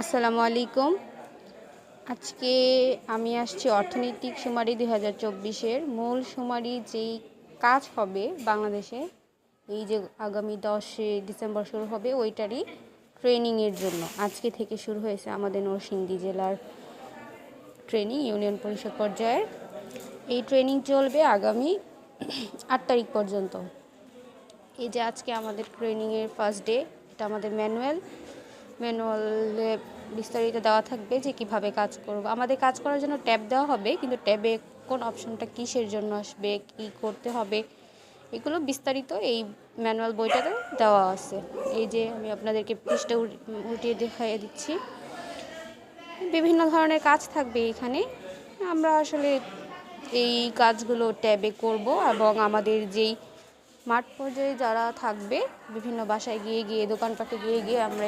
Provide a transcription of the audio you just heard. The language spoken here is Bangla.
আসসালামু আলাইকুম। আজকে আমি আসছি অর্থনৈতিক শুমারি 2024-এর মূল শুমারি যেই কাজ হবে বাংলাদেশে, এই যে আগামী 10 ডিসেম্বর শুরু হবে, ওইটারই ট্রেনিংয়ের জন্য আজকে থেকে শুরু হয়েছে আমাদের নরসিংদী জেলার ট্রেনিং ইউনিয়ন পরিষদ পর্যায়ের। এই ট্রেনিং চলবে আগামী 8 তারিখ পর্যন্ত। এই যে আজকে আমাদের ট্রেনিংয়ের ফার্স্ট ডে, এটা আমাদের ম্যানুয়ালে বিস্তারিত দেওয়া থাকবে যে কিভাবে কাজ করব। আমাদের কাজ করার জন্য ট্যাব দেওয়া হবে, কিন্তু ট্যাবে কোন অপশনটা কিসের জন্য আসবে, কি করতে হবে, এগুলো বিস্তারিত এই ম্যানুয়াল বইটাতে দেওয়া আছে। এই যে আমি আপনাদেরকে পৃষ্ঠা উল্টিয়ে দেখাই দিচ্ছি। বিভিন্ন ধরনের কাজ থাকবে এখানে। আমরা আসলে এই কাজগুলো ট্যাবে করব এবং আমাদের যেই মাঠ পর্যায়ে যারা থাকবে বিভিন্ন বাসায় গিয়ে দোকানপাটে গিয়ে আমরা